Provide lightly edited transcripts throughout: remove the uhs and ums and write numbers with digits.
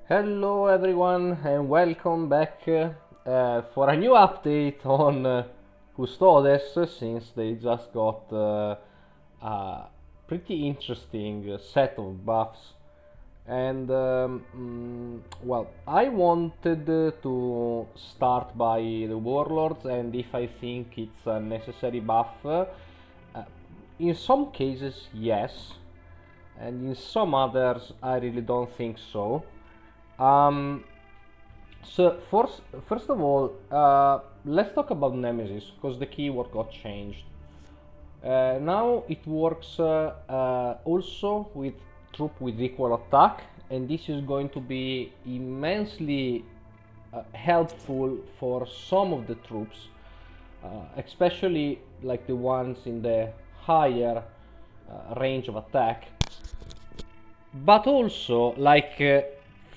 Hello everyone and welcome back for a new update on custodes since they just got a pretty interesting set of buffs and well, I wanted to start by the warlords, and if I think it's a necessary buff, in some cases yes, and in some others I really don't think so. um, first of all, let's talk about Nemesis because the keyword got changed. Now it works also with troop with equal attack, and this is going to be immensely helpful for some of the troops, especially like the ones in the higher range of attack, but also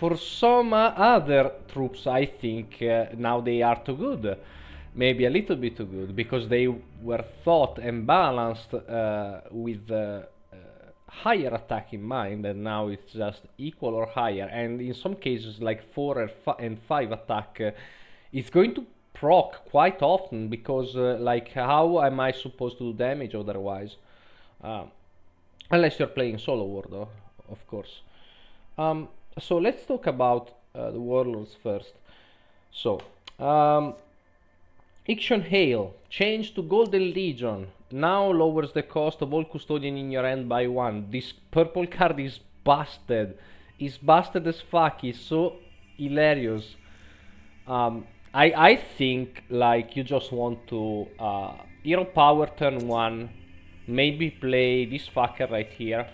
for some other troops I think now they are too good, maybe a little bit too good, because they were thought and balanced with higher attack in mind, and now it's just equal or higher, and in some cases like 4 and 5 attack is going to proc quite often, because like how am I supposed to do damage otherwise? uh, Unless you're playing solo war, though, of course. So let's talk about the warlords first. So, um, Ixion Hail, change to Golden Legion, now lowers the cost of all custodian in your hand by one. This purple card is busted. It's busted as fuck. It's so hilarious. I think like you just want to hero power turn one, maybe play this fucker right here,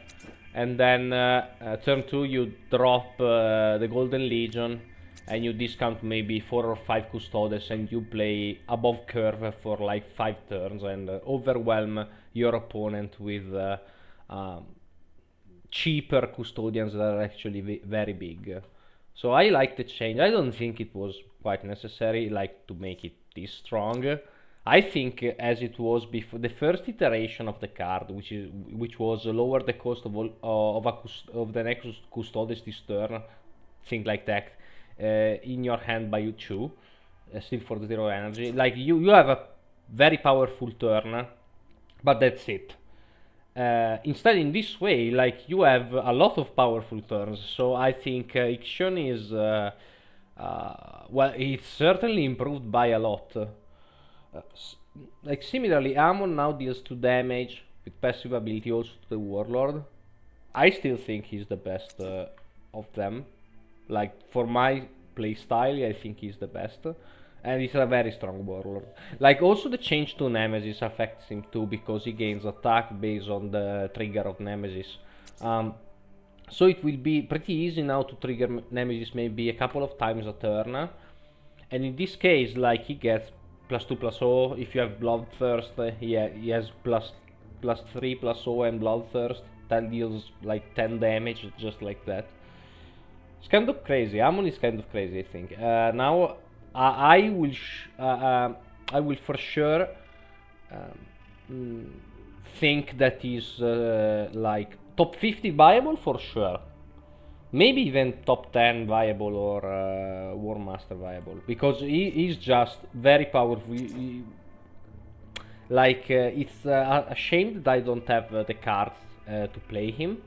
and then turn two you drop the Golden Legion, and you discount maybe 4 or 5 custodes, and you play above curve for like 5 turns and overwhelm your opponent with um, cheaper custodians that are actually very big. So I like the change. I don't think it was quite necessary, like to make it this strong. I think as it was before the first iteration of the card, which was lower the cost of all of the next custodes this turn, thing like that, in your hand by you two, still for the 0 energy. Like you have a very powerful turn, but that's it. Instead, in this way, like you have a lot of powerful turns, so I think Ixion is well, it's certainly improved by a lot. Like similarly, Amon now deals 2 damage with passive ability also to the Warlord. I still think he's the best of them. Like for my playstyle, I think he's the best, and he's a very strong warlord. Like also the change to Nemesis affects him too, because he gains attack based on the trigger of Nemesis. Um, so it will be pretty easy now to trigger Nemesis maybe a couple of times a turn, and in this case, like he gets +2/+0. If you have Bloodthirst, he has +3/+0 and Bloodthirst. That deals like 10 damage just like that. It's kind of crazy. Amon is kind of crazy, I think. Now, I will, I will for sure um, think that is like top 50 viable for sure. Maybe even top 10 viable, or War Master viable, because he's just very powerful. Like it's a shame that I don't have the cards to play him,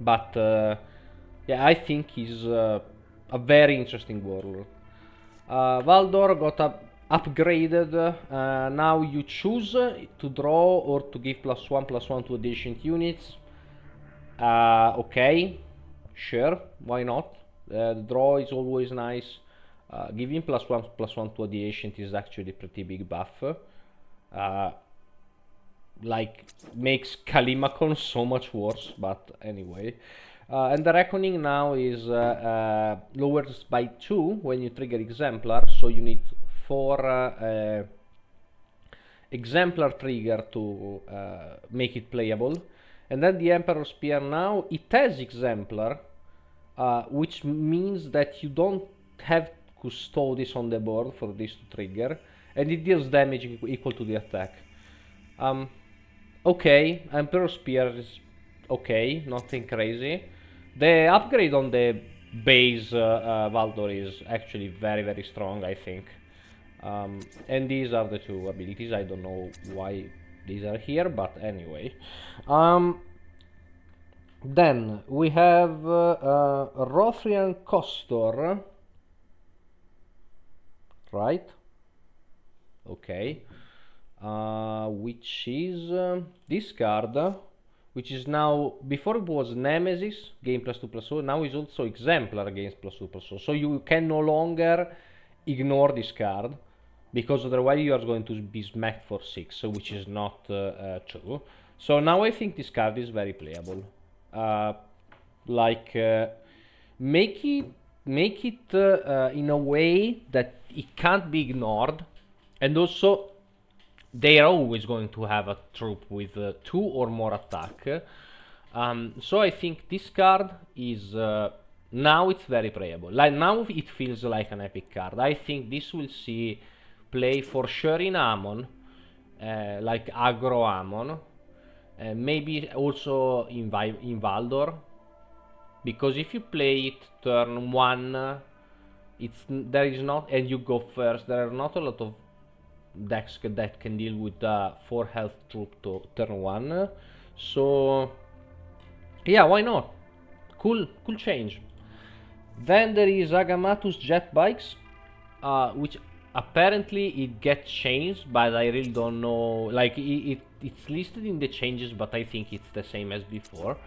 but yeah, I think he's a very interesting warlord. Valdor got upgraded. Now you choose to draw or to give +1/+1 to adjacent units. Okay, sure, why not? The draw is always nice. Giving +1/+1 to adjacent is actually a pretty big buff. Uh, like makes Kalimakon so much worse, but anyway. And the reckoning now is lowered by 2 when you trigger exemplar, so you need 4 exemplar trigger to make it playable. And then the Emperor Spear now, it has exemplar, which means that you don't have custodes on the board for this to trigger, and it deals damage equal to the attack. Okay, Emperor Spear is okay, nothing crazy. The upgrade on the base Valdor is actually very, very strong, I think. And these are the two abilities. I don't know why these are here, but anyway. Then we have Rothrian Costor, right? Okay. Which is this card, which is now, before it was Nemesis, gain +2/+0, now is also Exemplar against +2/+0. So you can no longer ignore this card, because otherwise you are going to be smacked for 6, which is not true. So now I think this card is very playable. Like, make it in a way that it can't be ignored, and also they are always going to have a troop with 2 or more attack. So I think this card is now it's very playable. Like now it feels like an epic card. I think this will see play for sure in Amon, like aggro Amon, maybe also in Valdor, because if you play it turn 1, there is not, and you go first, there are not a lot of decks that can deal with 4 health troop to turn 1. So yeah, why not? Cool change. Then there is Agamotto's Jet Bikes, which apparently it gets changed, but I really don't know. Like it's listed in the changes, but I think it's the same as before.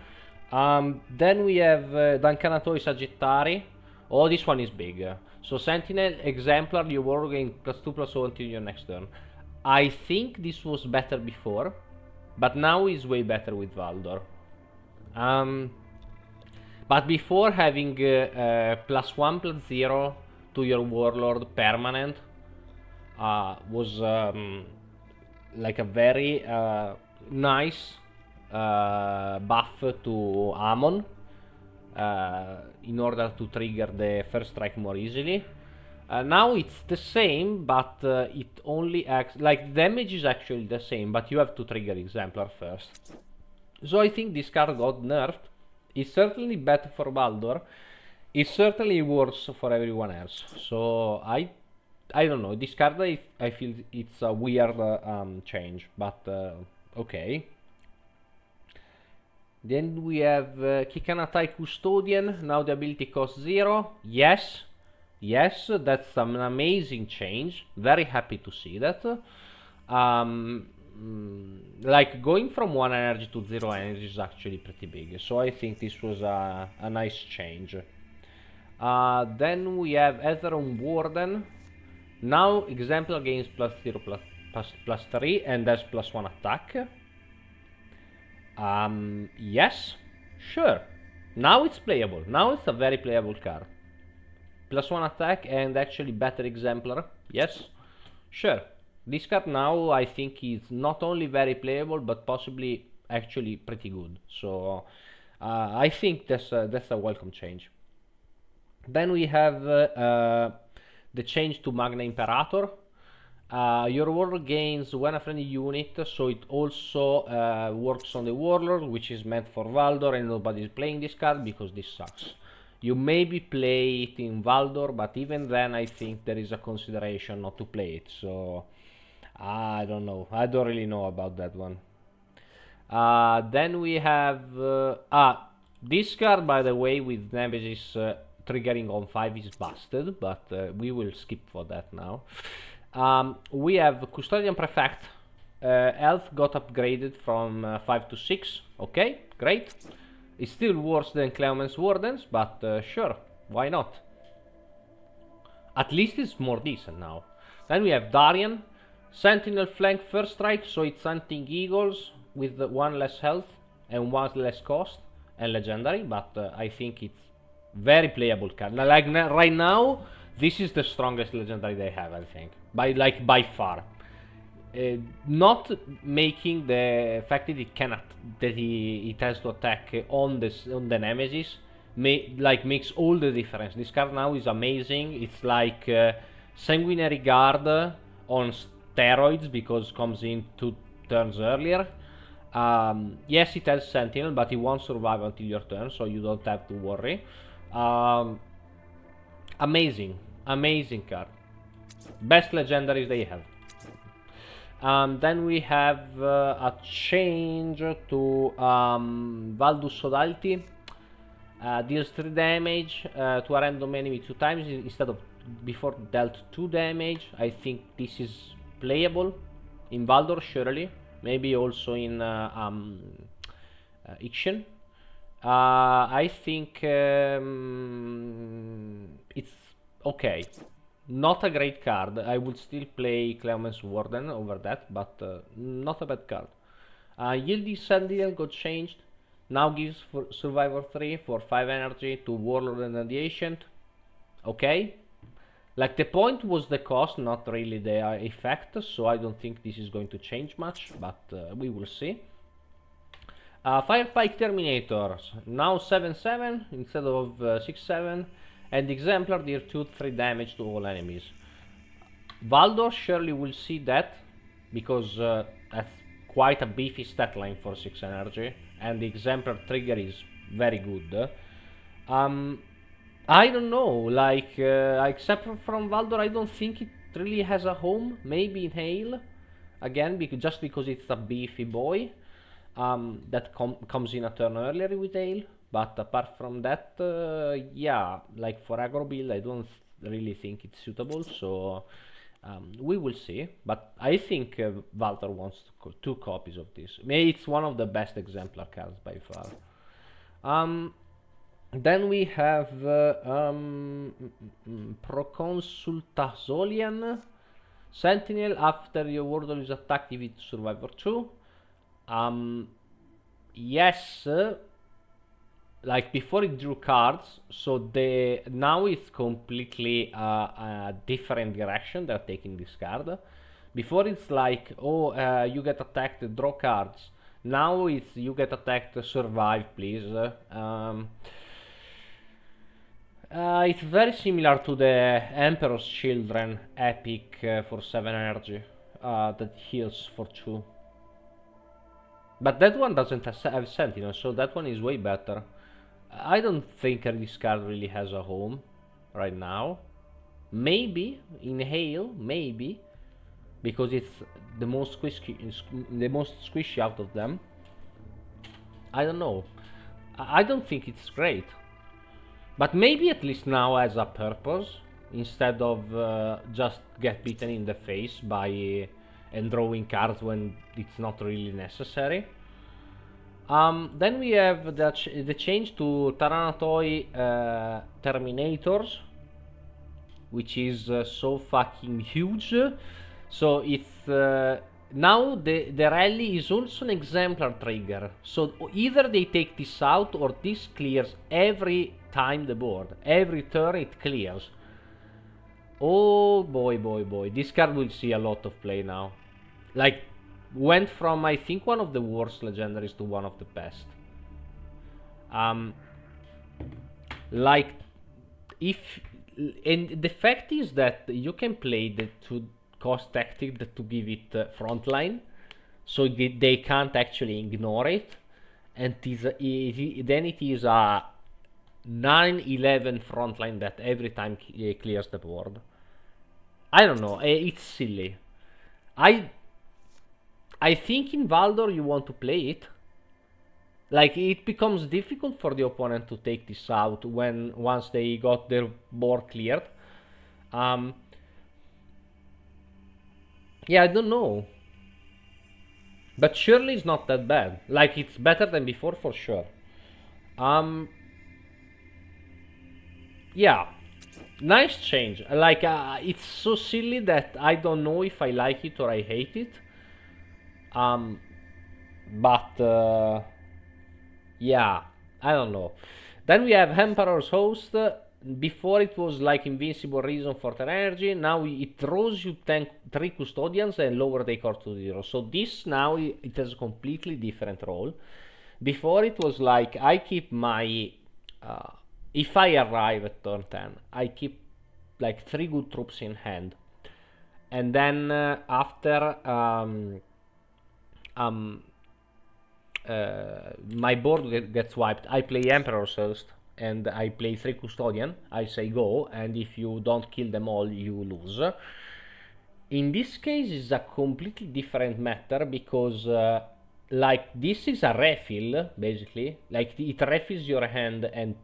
Then we have Dankanatori Sagittari. Oh, this one is big. So Sentinel Exemplar, you war gain +2/+0 until your next turn. I think this was better before, but now is way better with Valdor. But before, having +1/+0 to your warlord permanent was like a very nice buff to Amon, in order to trigger the first strike more easily. Now it's the same, but it only acts like damage is actually the same, but you have to trigger Exemplar first. So I think this card got nerfed. It's certainly better for Baldor. It's certainly worse for everyone else. So I don't know. This card I feel it's a weird change, but okay. Then we have Kikanatai Custodian. Now the ability costs 0. Yes, that's an amazing change. Very happy to see that. Like going from 1 energy to 0 energy is actually pretty big. So I think this was a nice change. Then we have Aetheron Warden. Now Exemplar gains +0/+3 and has +1 attack. Yes, sure. Now it's playable. Now it's a very playable card. +1 attack and actually better Exemplar. Yes, sure. This card now I think is not only very playable, but possibly actually pretty good. So I think that's a welcome change. Then we have the change to Magna Imperator. Your warlord gains when a friendly unit, so it also works on the warlord, which is meant for Valdor, and nobody is playing this card because this sucks. You maybe play it in Valdor, but even then I think there is a consideration not to play it, so I don't know. I don't really know about that one. Then we have this card, by the way, with Nemesis triggering on 5 is busted, but we will skip for that now. We have Custodian Prefect. Health got upgraded from 5 to 6. Okay, great. It's still worse than Clement's Wardens, but sure, why not? At least it's more decent now. Then we have Darian. Sentinel flank first strike, so it's hunting eagles with 1 less health and 1 less cost, and legendary, but I think it's very playable card. Like right now, this is the strongest legendary they have, I think, by far. Not making the fact that it has to attack on the Nemesis makes all the difference. This card now is amazing. It's like Sanguinary Guard on steroids because comes in 2 turns earlier. Yes, it has Sentinel, but it won't survive until your turn, so you don't have to worry. Um, amazing, amazing card. Best legendaries they have. Then we have a change to Valdus Sodality. Deals 3 damage to a random enemy 2 times instead of before dealt 2 damage. I think this is playable in Valdor, surely. Maybe also in Ixion. I think it's okay. Not a great card. I would still play Cleoman's Warden over that, but not a bad card. Yieldy Sandil got changed. Now gives for Survivor 3 for 5 energy to Warlord and the Ancient. Okay. Like, the point was the cost, not really the effect, so I don't think this is going to change much, but we will see. Firepike Terminators, now 7-7 instead of 6-7, and Exemplar deal 2-3 damage to all enemies. Valdor surely will see that, because that's quite a beefy stat line for 6 energy, and the Exemplar trigger is very good. I don't know, like, except from Valdor, I don't think it really has a home. Maybe in Hail, again, just because it's a beefy boy that comes in a turn earlier with Hail. But apart from that, yeah, like for aggro build, I don't really think it's suitable, so we will see. But I think Walter wants 2 copies of this. Maybe it's one of the best exemplar cards by far. Then we have Proconsul Tazolian Sentinel. After your Wardle is attacked, give it to Survivor 2. Yes, like before it drew cards, so now it's completely a different direction they're taking this card. Before it's like, oh, you get attacked, draw cards. Now it's you get attacked, survive, please. It's very similar to the Emperor's Children epic for 7 energy that heals for 2. But that one doesn't have Sentinel, so that one is way better. I don't think this card really has a home right now. Maybe in Hail, maybe, because it's the most squishy out of them. I don't know. I don't think it's great. But maybe at least now has a purpose, instead of just get beaten in the face by and drawing cards when it's not really necessary. Then we have the change to Taranatoi Terminators, which is so fucking huge. So it's now the rally is also an exemplar trigger. So either they take this out or this clears every time the board. Every turn it clears. Oh boy, boy, boy. This card will see a lot of play now. Like, went from, I think, one of the worst legendaries to one of the best. Like, and the fact is that you can play the 2 cost tactic to give it frontline, so they can't actually ignore it, and then it is a 9-11 frontline that every time clears the board. I don't know, it's silly. I think in Valdor you want to play it. Like, it becomes difficult for the opponent to take this out once they got their board cleared. Yeah, I don't know. But surely it's not that bad. Like, it's better than before for sure. Yeah. Nice change. Like, it's so silly that I don't know if I like it or I hate it. But yeah, I don't know. Then we have Emperor's Host. Before it was like invincible reason for 10 energy. Now it throws you 3 custodians and lower the cost to 0. So this now it has a completely different role. Before it was like I keep my if I arrive at turn 10, I keep like 3 good troops in hand, and then after my board gets wiped, I play Emperor's Host, and I play 3 custodian, I say go, and if you don't kill them all, you lose. In this case, it's a completely different matter because, like, this is a refill basically. Like, it refills your hand, and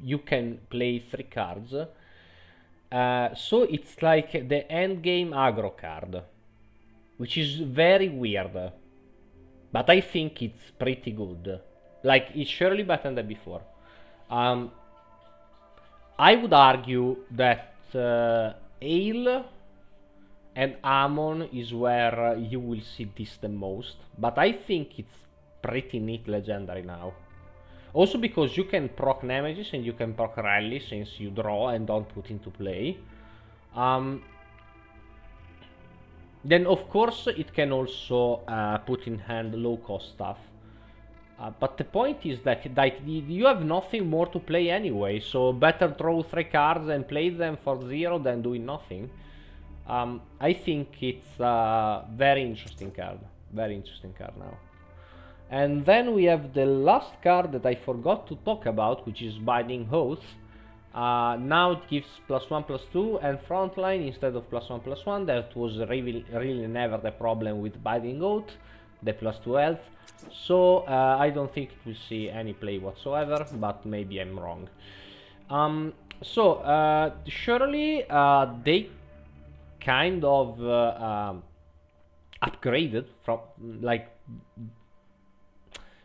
you can play 3 cards. So it's like the end game aggro card, which is very weird, but I think it's pretty good. Like, it's surely better than before. I would argue that Ale and Amon is where you will see this the most, but I think it's pretty neat legendary now. Also because you can proc Nemesis and you can proc Rally since you draw and don't put into play. Then of course it can also put in hand low cost stuff. But the point is that you have nothing more to play anyway, so better draw 3 cards and play them for 0 than doing nothing. I think it's a very interesting card. Very interesting card now. And then we have the last card that I forgot to talk about, which is Binding Oath. Now it gives +1/+2 and frontline instead of +1/+1. That was really never the problem with Binding Oath, the +2 health. So I don't think it will see any play whatsoever, but maybe I'm wrong. Surely they kind of upgraded from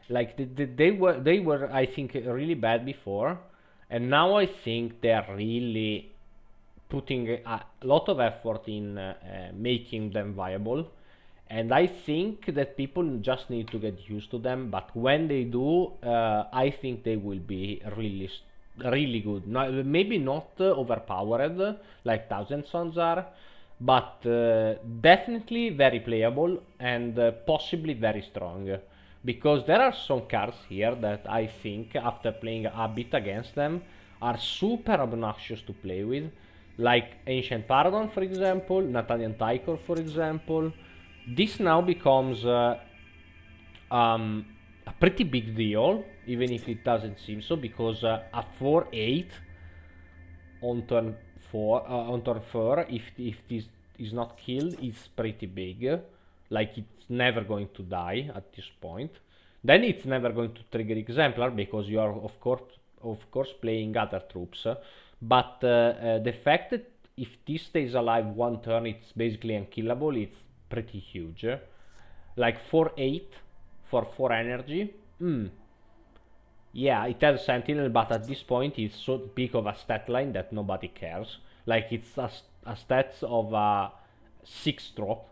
they were I think really bad before, and now I think they're really putting a lot of effort in making them viable, and I think that people just need to get used to them. But when they do, I think they will be really good. Maybe not overpowered like Thousand Sons are, but definitely very playable and possibly very strong. Because there are some cards here that I think, after playing a bit against them, are super obnoxious to play with. Like Ancient Paragon, for example, Nathaniel Tychor, for example. This now becomes a pretty big deal, even if it doesn't seem so, because a 4/8 on turn 4, if this is not killed, is pretty big. Like, it's never going to die at this point. Then it's never going to trigger Exemplar because you are of course playing other troops. But the fact that if this stays alive 1 turn, it's basically unkillable. It's pretty huge. Like 4/8 for 4 energy. Yeah, it has Sentinel, but at this point it's so big of a stat line that nobody cares. Like, it's a stats of a 6 drop.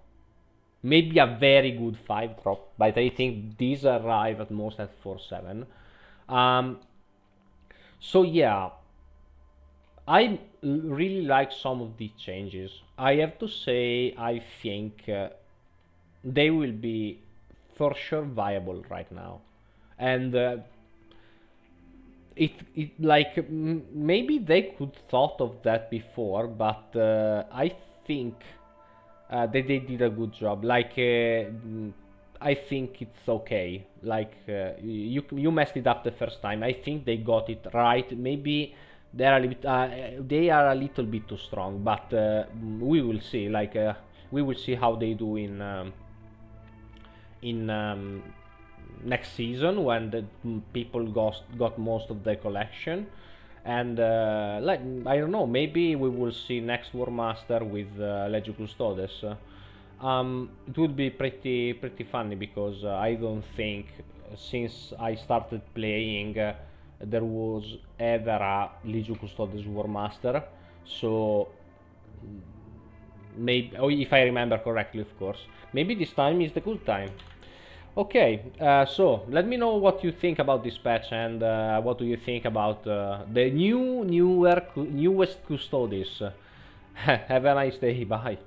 Maybe a very good 5 drop, but I think these arrive at most at 4/7. So yeah, I really like some of these changes. I have to say, I think they will be for sure viable right now, and maybe they could thought of that before, but I think they did a good job. Like, I think it's okay. Like, you messed it up the first time. I think they got it right. Maybe they are a little bit too strong, but we will see. Like, we will see how they do in next season, when the people got most of the collection. And like, I don't know, maybe we will see next War Master with Legio Custodes. It would be pretty funny, because I don't think since I started playing there was ever a Legio Custodes War Master. So maybe, if I remember correctly, of course, maybe this time is the good time. Okay, so let me know what you think about this patch, and what do you think about the newest Custodes. Have a nice day, bye.